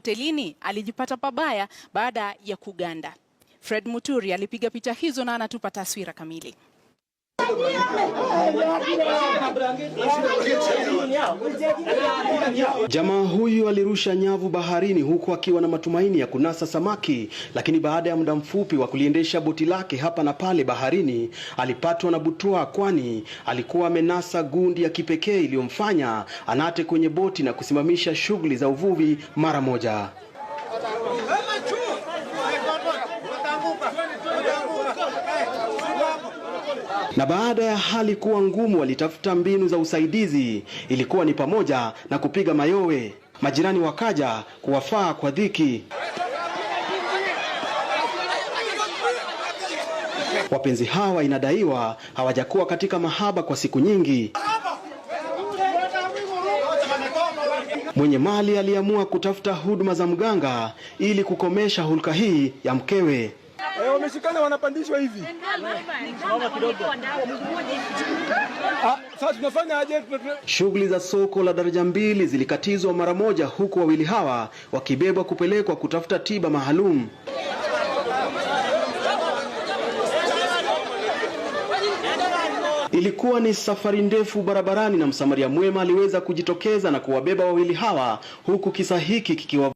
hotelini alijipata pabaya baada ya kuganda. Fred Muturi alipiga picha hizo na anatupa taswira kamili. Jamaa huyu alirusha nyavu baharini huku akiwa na matumaini ya kunasa samaki, lakini baada ya muda mfupi wa kuliendesha boti lake hapa na pale baharini, alipatwa na butwaa, kwani alikuwa amenasa gundi ya kipekee iliyomfanya anate kwenye boti na kusimamisha shughuli za uvuvi mara moja. Na baada ya hali kuwa ngumu, walitafuta mbinu za usaidizi. Ilikuwa ni pamoja na kupiga mayowe. Majirani wakaja kuwafaa kwa dhiki. Wapenzi hawa inadaiwa hawajakuwa katika mahaba kwa siku nyingi. Mwenye mali aliamua kutafuta huduma za mganga ili kukomesha hulka hii ya mkewe. Wameshikana wanapandishwa hivi. Sasa tunafanya aje? Shughuli za soko la daraja mbili zilikatizwa mara moja, huku wawili hawa wakibebwa kupelekwa kutafuta tiba maalum. Ilikuwa ni safari ndefu barabarani, na msamaria mwema aliweza kujitokeza na kuwabeba wawili hawa, huku kisa hiki kikiwa